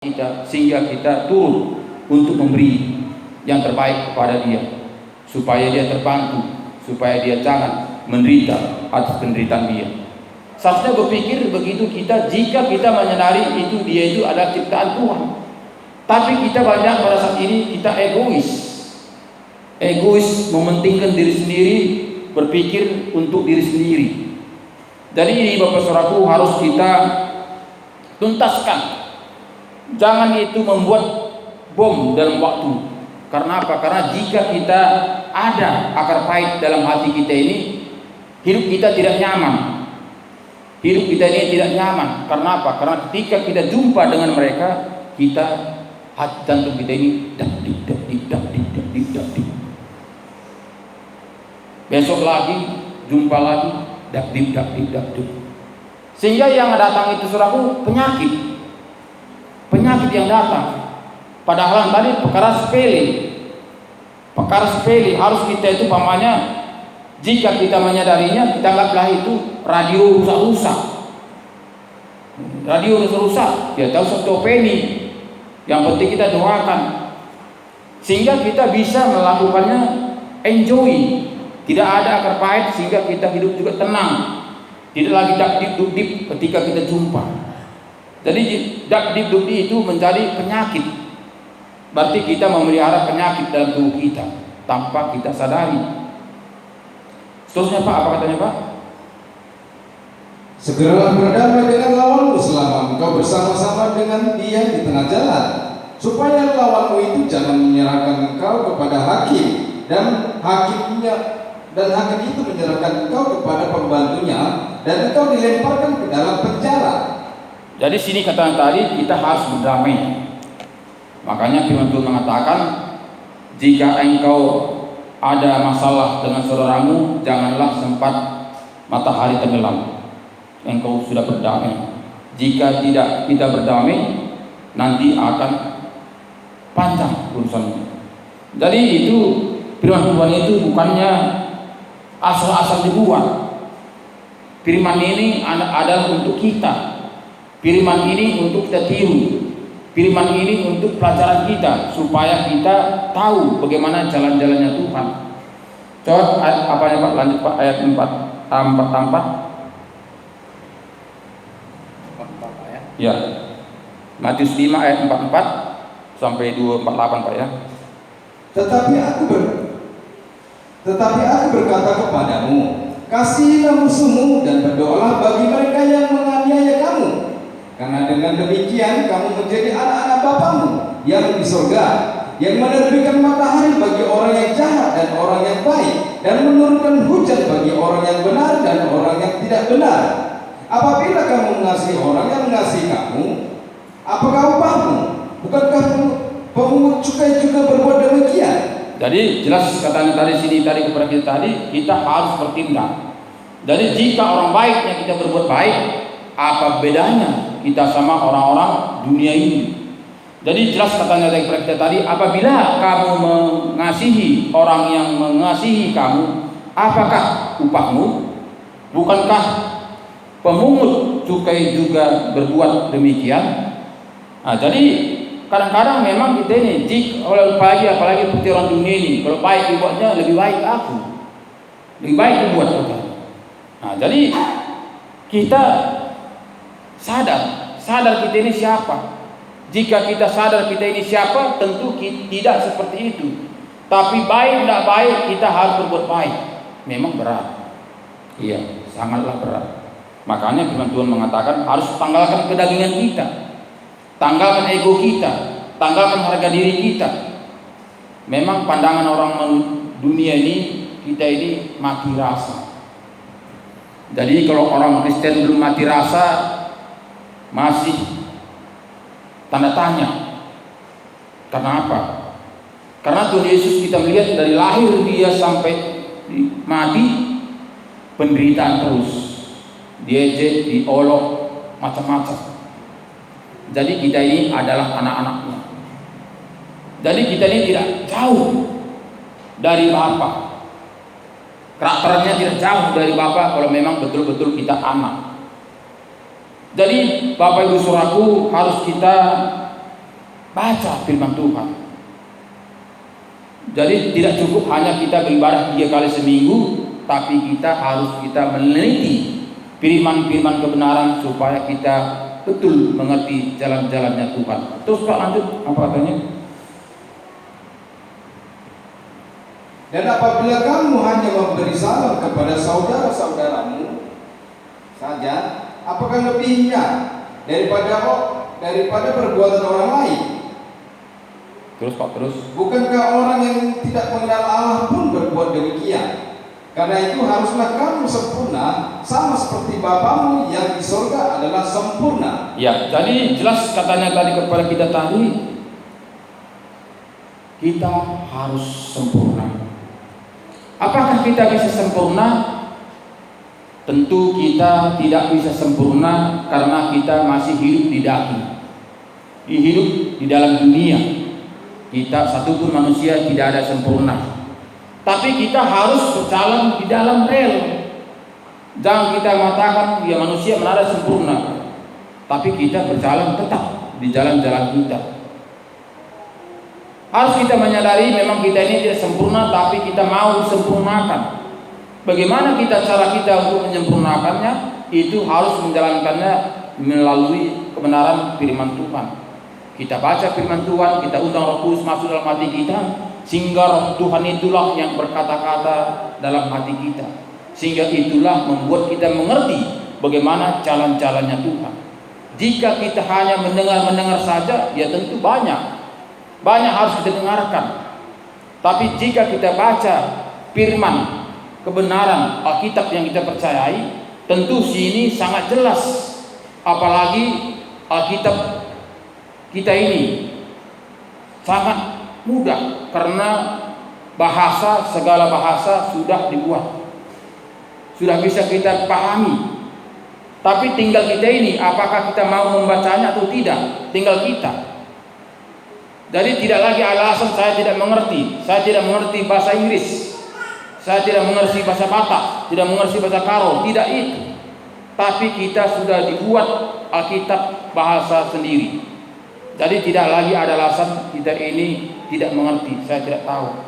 kita, sehingga kita turun untuk memberi yang terbaik kepada dia, supaya dia terbantu, supaya dia jangan menderita atas penderitaan dia. Seharusnya berpikir begitu kita, jika kita menyadari itu dia itu adalah ciptaan Tuhan. Tapi kita banyak pada saat ini kita egois, mementingkan diri sendiri, berpikir untuk diri sendiri. Jadi ini Bapak Saudaraku harus kita tuntaskan. Jangan itu membuat bom dalam waktu. Karena apa? Karena jika kita ada akar pahit dalam hati kita ini, hidup kita tidak nyaman. Hidup kita ini tidak nyaman. Karena apa? Karena ketika kita jumpa dengan mereka, kita hati jantung kita ini dak dik. Besok lagi jumpa lagi dak dik. Sehingga yang datang itu saudaraku penyakit yang datang. Padahal tadi perkara sepele harus kita itu pamannya, jika kita menyadarinya, kita anggaplah itu radio rusak, ya tahu satu penny. Yang penting kita doakan sehingga kita bisa melakukannya enjoy, tidak ada akar pahit, sehingga kita hidup juga tenang, tidak lagi dak dip ketika kita jumpa. Jadi dak dip itu menjadi penyakit. Berarti kita memelihara penyakit dalam tubuh kita tanpa kita sadari. Seterusnya Pak, apa katanya Pak? Segeralah berdamai dengan lawanmu selama engkau bersama-sama dengan dia di tengah jalan, supaya lawanmu itu jangan menyerahkan engkau kepada hakim, dan hakim itu menyerahkan engkau kepada pembantunya, dan engkau dilemparkan ke dalam penjara. Jadi sini kata tadi kita harus berdamai. Makanya firman Tuhan mengatakan, jika engkau ada masalah dengan saudaramu, janganlah sempat matahari tenggelam. Engkau sudah berdamai. Jika tidak kita berdamai, nanti akan panjang urusannya. Jadi itu firman Tuhan itu bukannya asal-asal dibuat. Firman ini adalah untuk kita. Firman ini untuk kita tiru. Firman ini untuk pelajaran kita, supaya kita tahu bagaimana jalan-jalannya Tuhan. Coba apa ya Pak? Lanjut Pak, ayat 4. Ya. Matius 5 ayat 44 sampai 248 Pak ya. Tetapi aku berkata kepadamu, kasihilah musuhmu dan berdoalah bagi mereka yang menganiaya kamu. Karena dengan demikian kamu menjadi anak-anak Bapamu yang di surga, yang menerbitkan matahari bagi orang yang jahat dan orang yang baik, dan menurunkan hujan bagi orang yang benar dan orang yang tidak benar. Apabila kamu mengasihi orang yang mengasihi kamu, apakah upahmu? Bukankah pemungut cukai juga berbuat demikian? Jadi jelas katanya tadi kepada kita tadi, kita harus bertindak. Jadi jika orang baiknya kita berbuat baik, apa bedanya kita sama orang-orang dunia ini? Jadi jelas katanya kepada kita tadi, apabila kamu mengasihi orang yang mengasihi kamu, apakah upahmu? Bukankah pemungut cukai juga berbuat demikian? Nah, jadi kadang-kadang memang kita ini, apalagi seperti orang dunia ini, kalau baik dibuatnya lebih baik lebih baik dibuat kita. Nah, jadi kita sadar kita ini siapa. Jika kita sadar kita ini siapa, tentu tidak seperti itu. Tapi baik tidak baik, kita harus berbuat baik. Memang berat. Iya, sangatlah berat. Makanya firman Tuhan mengatakan harus tanggalkan kedagingan kita, tanggalkan ego kita, tanggalkan harga diri kita. Memang pandangan orang dunia ini, kita ini mati rasa. Jadi kalau orang Kristen belum mati rasa, masih tanda tanya. Karena apa? Karena Tuhan Yesus kita melihat dari lahir dia sampai mati, penderitaan terus, diejek, diolok, macam-macam. Jadi kita ini adalah anak-anaknya. Jadi kita ini tidak jauh dari Bapa. Karakternya tidak jauh dari Bapa kalau memang betul-betul kita anak. Jadi Bapak Ibu Saudaraku, harus kita baca firman Tuhan. Jadi tidak cukup hanya kita beribadah 3 kali seminggu, tapi kita harus meneliti firman-firman kebenaran supaya kita betul mengerti jalan-jalannya Tuhan. Terus Pak lanjut, apa katanya? Dan apabila kamu hanya memberi salam kepada saudara-saudaramu saja, apakah lebihnya daripada perbuatan orang lain? Terus Pak, terus. Bukankah orang yang tidak mengenal Allah pun berbuat demikian? Karena itu haruslah kamu sempurna, sama seperti Bapamu yang di surga adalah sempurna. Ya, jadi jelas katanya tadi kepada kita tadi, kita harus sempurna. Apakah kita bisa sempurna? Tentu kita tidak bisa sempurna karena kita masih hidup di daging, hidup di dalam dunia. Kita satupun manusia tidak ada sempurna. Tapi kita harus berjalan di dalam rel. Jangan kita mengatakan ya manusia mana ada sempurna, tapi kita berjalan tetap di jalan-jalan kita. Harus kita menyadari memang kita ini tidak sempurna, tapi kita mau sempurnakan. Bagaimana cara kita untuk menyempurnakannya? Itu harus menjalankannya melalui kebenaran firman Tuhan. Kita baca firman Tuhan, kita undang Roh Kudus masuk dalam hati kita, sehingga Roh Tuhan itulah yang berkata-kata dalam hati kita, sehingga itulah membuat kita mengerti bagaimana jalan-jalannya Tuhan. Jika kita hanya mendengar saja, ya tentu banyak harus kita dengarkan. Tapi jika kita baca firman kebenaran Alkitab yang kita percayai, tentu sini sangat jelas. Apalagi Alkitab kita ini sangat mudah karena segala bahasa sudah dibuat, sudah bisa kita pahami. Tapi tinggal kita ini, apakah kita mau membacanya atau tidak, tinggal kita. Jadi tidak lagi alasan saya tidak mengerti bahasa Inggris, saya tidak mengerti bahasa Batak, tidak mengerti bahasa Karo, tidak itu. Tapi kita sudah dibuat Alkitab bahasa sendiri. Jadi tidak lagi ada alasan kita ini tidak mengerti, saya tidak tahu.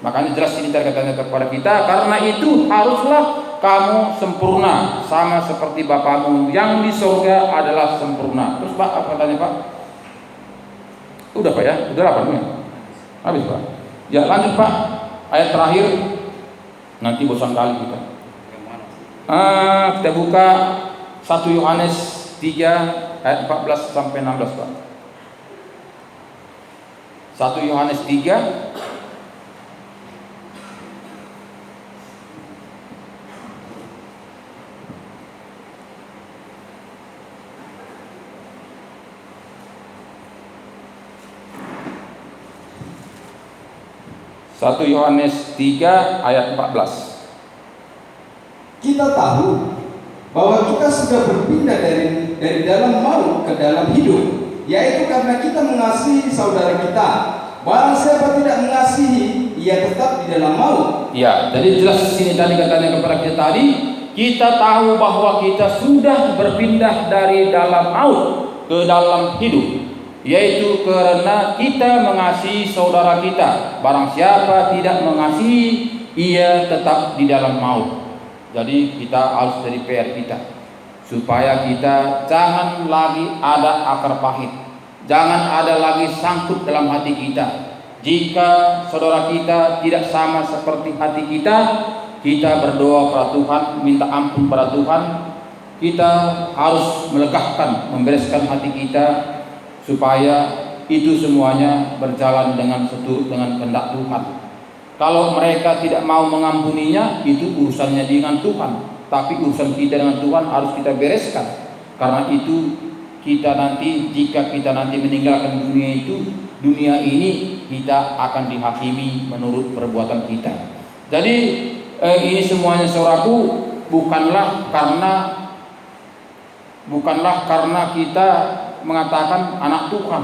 Makanya jelas ini terkatakan kepada kita, karena itu haruslah kamu sempurna sama seperti Bapamu yang di surga adalah sempurna. Terus Pak, apa katanya Pak? Udah Pak ya? Udah 8 ya? Habis Pak? Ya lanjut Pak, ayat terakhir. Nanti bosan kali kita. Kita buka 1 Yohanes 3 ayat 14 sampai 16 Pak. 1 Yohanes 3 1 Yohanes 3 ayat 14. Kita tahu bahwa kita sudah berpindah dari dalam maut ke dalam hidup, yaitu karena kita mengasihi saudara kita. Barang siapa tidak mengasihi, ia tetap di dalam maut. Ya, jadi jelas di sini tadi katanya kepada kita tadi, kita tahu bahwa kita sudah berpindah dari dalam maut ke dalam hidup, yaitu karena kita mengasihi saudara kita. Barang siapa tidak mengasihi, ia tetap di dalam maut. Jadi kita harus dari PR kita, supaya kita jangan lagi ada akar pahit, jangan ada lagi sangkut dalam hati kita. Jika saudara kita tidak sama seperti hati kita, kita berdoa pada Tuhan, minta ampun pada Tuhan. Kita harus melegakan, membereskan hati kita, supaya itu semuanya berjalan dengan seturut dengan kehendak Tuhan. Kalau mereka tidak mau mengampuninya, itu urusannya dengan Tuhan. Tapi urusan kita dengan Tuhan harus kita bereskan. Karena itu kita nanti, jika kita nanti meninggalkan dunia ini kita akan dihakimi menurut perbuatan kita. Jadi ini semuanya saudaraku bukanlah karena kita mengatakan anak Tuhan,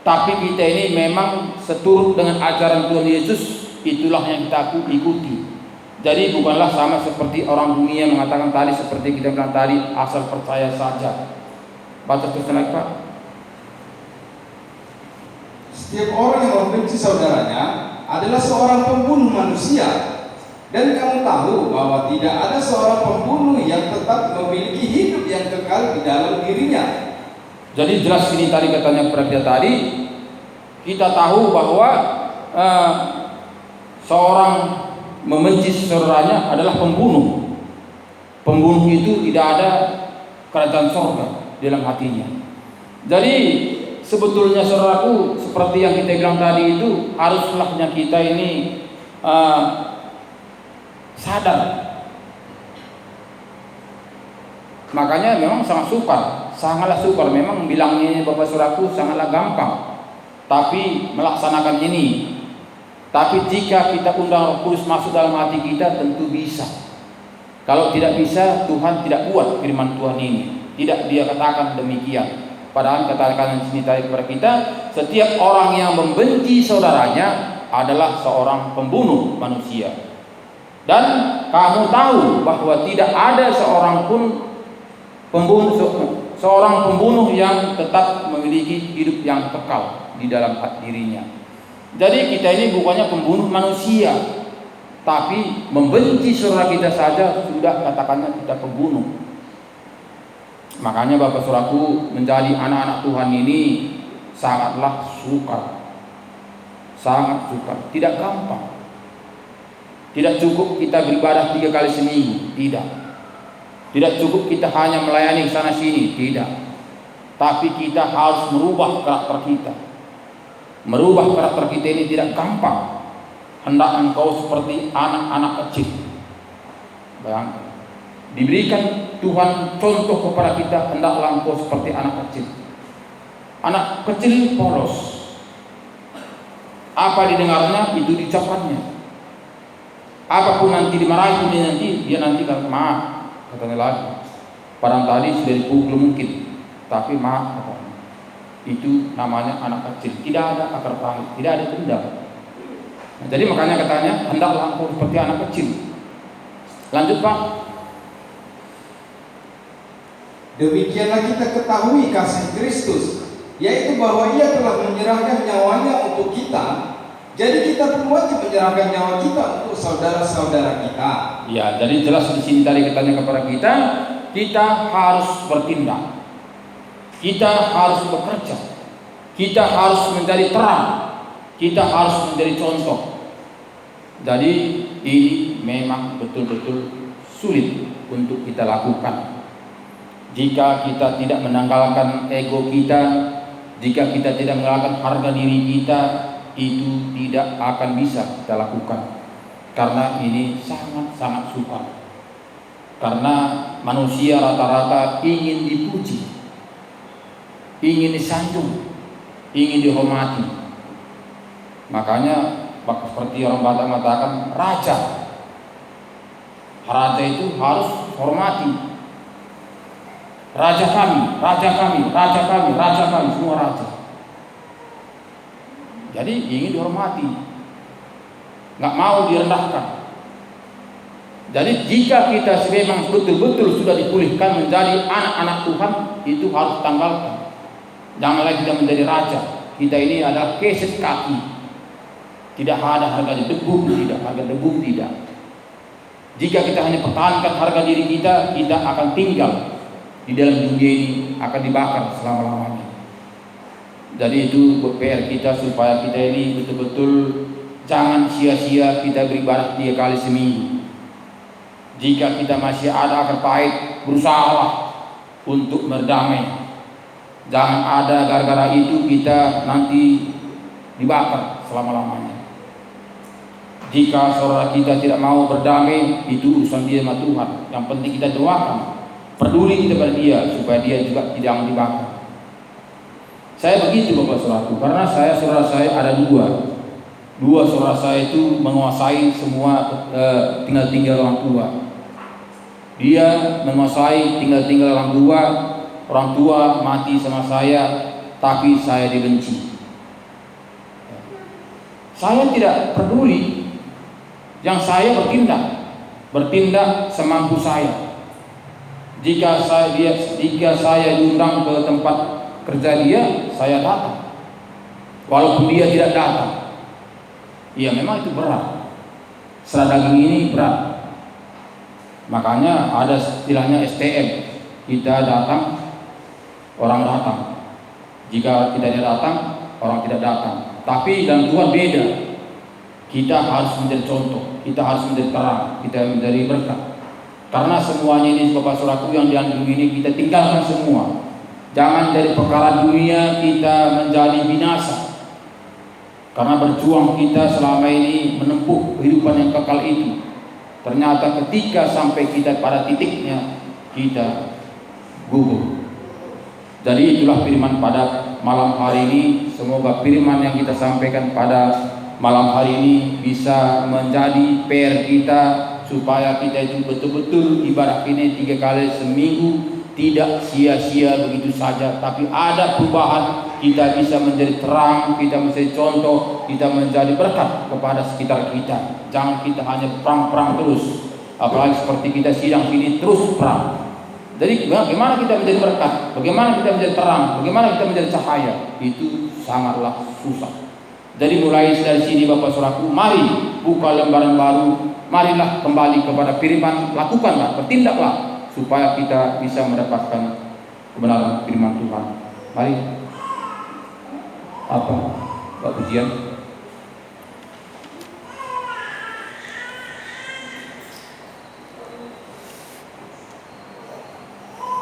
tapi kita ini memang seturut dengan ajaran Tuhan Yesus, itulah yang kita ikuti. Jadi bukanlah sama seperti orang dunia mengatakan tadi, seperti kita bilang tadi, asal percaya saja. Baca terus lagi Pak. Setiap orang yang membenci saudaranya adalah seorang pembunuh manusia. Dan kamu tahu bahwa tidak ada seorang pembunuh yang tetap memiliki hidup yang kekal di dalam dirinya. Jadi jelas ini tadi katanya kepada kita tadi, kita tahu bahwa seorang membenci saudaranya adalah pembunuh. Pembunuh itu tidak ada kerajaan surga di dalam hatinya. Jadi sebetulnya saudaraku, seperti yang kita bilang tadi itu, haruslah kita ini sadar. Makanya memang sangatlah sukar. Memang bilangnya Bapak Saudaraku sangatlah gampang, tapi melaksanakan ini. Tapi jika kita undang Roh Kudus masuk dalam hati kita, tentu bisa. Kalau tidak bisa, Tuhan tidak buat firman Tuhan ini. Tidak Dia katakan demikian. Padahal katakan di sini tadi kepada kita, setiap orang yang membenci saudaranya adalah seorang pembunuh manusia. Dan kamu tahu bahwa tidak ada seorang pun seorang pembunuh yang tetap memiliki hidup yang kekal di dalam hati dirinya. Jadi kita ini bukannya pembunuh manusia, tapi membenci saudara kita saja sudah katakannya kita pembunuh. Makanya Bapak Saudaraku, menjadi anak-anak Tuhan ini sangatlah sukar. Sangat sukar, tidak gampang. Tidak cukup kita beribadah 3 kali seminggu, tidak. Tidak cukup kita hanya melayani sana sini, tidak. Tapi kita harus merubah karakter kita. Merubah karakter kita ini tidak gampang. Hendak engkau seperti anak-anak kecil. Bayangkan. Diberikan Tuhan contoh kepada kita, hendaklah engkau seperti anak kecil. Anak kecil polos. Apa didengarnya, itu diucapkannya. Apapun nanti dimarahi dia nanti kan maaf, katanya lagi. Padahal tadi sudah dipukul mungkin, tapi maaf katanya. Itu namanya anak kecil. Tidak ada akar tangis, tidak ada dendam. Nah, jadi makanya katanya hendaklah engkau seperti anak kecil. Lanjut Pak. Demikianlah kita ketahui kasih Kristus, yaitu bahwa Ia telah menyerahkan nyawanya untuk kita. Jadi kita pun wajib menyerahkan nyawa kita untuk saudara-saudara kita. Ya, jadi jelas di sini tadi katanya kepada kita harus bertindak, kita harus bekerja, kita harus menjadi terang, kita harus menjadi contoh. Jadi ini memang betul-betul sulit untuk kita lakukan. Jika kita tidak menanggalkan ego kita, jika kita tidak menanggalkan harga diri kita, itu tidak akan bisa kita lakukan. Karena ini sangat-sangat sukar. Karena manusia rata-rata ingin dipuji, ingin disanjung, ingin dihormati. Makanya seperti orang Batak mengatakan raja itu harus hormati. Raja kami, raja kami, raja kami, raja kami, semua raja. Jadi ingin dihormati, nggak mau direndahkan. Jadi jika kita memang betul-betul sudah dipulihkan menjadi anak-anak Tuhan, itu harus tanggalkan. Jangan lagi kita menjadi raja. Kita ini adalah keset kaki. Tidak ada harga debu, tidak harga debu, tidak. Jika kita hanya pertahankan harga diri kita, kita akan tinggal di dalam dunia ini, akan dibakar selama-lamanya. Jadi itu PR kita supaya kita ini betul-betul jangan sia-sia kita beribadah 3 kali seminggu. Jika kita masih ada akar pahit, berusahalah untuk berdamai. Jangan ada gara-gara itu kita nanti dibakar selama-lamanya. Jika saudara kita tidak mau berdamai, itu urusan dia sama Tuhan. Yang penting kita doakan, peduli kita pada dia supaya dia juga tidak dibakar. Saya begitu Bapak Saudaraku, karena saudara saya ada dua saudara saya itu menguasai semua tinggal orang tua. Dia menguasai tinggal orang tua mati sama saya, tapi saya dibenci. Saya tidak peduli, yang saya bertindak semampu saya. Jika saya diundang ke tempat kerja dia, saya datang. walaupun dia tidak datang. Ya memang itu berat. Serat daging ini berat. Makanya ada istilahnya STM. Kita datang, orang datang. Jika kita tidak datang, orang tidak datang. Tapi dalam Tuhan beda. Kita harus menjadi contoh, kita harus menjadi terang, kita menjadi berkat. Karena semuanya ini Bapak Saudaraku yang diandung ini kita tinggalkan semua. Jangan dari perkara dunia kita menjadi binasa. Karena berjuang kita selama ini menempuh kehidupan yang kekal itu. Ternyata ketika sampai kita pada titiknya, kita gugur. Jadi itulah firman pada malam hari ini. Semoga firman yang kita sampaikan pada malam hari ini bisa menjadi PR kita, supaya kita itu betul-betul ibadah ini 3 kali seminggu tidak sia-sia begitu saja, tapi ada perubahan. Kita bisa menjadi terang, kita menjadi contoh, kita menjadi berkat kepada sekitar kita. Jangan kita hanya perang-perang terus, apalagi seperti kita sidang ini terus perang. Jadi bagaimana kita menjadi berkat, bagaimana kita menjadi terang, bagaimana kita menjadi cahaya, itu sangatlah susah. Jadi mulai dari sini Bapak Saudaraku, mari buka lembaran baru, marilah kembali kepada firman, lakukanlah, bertindaklah, supaya kita bisa mendapatkan kebenaran firman Tuhan. Mari. Apa? Pak pujian.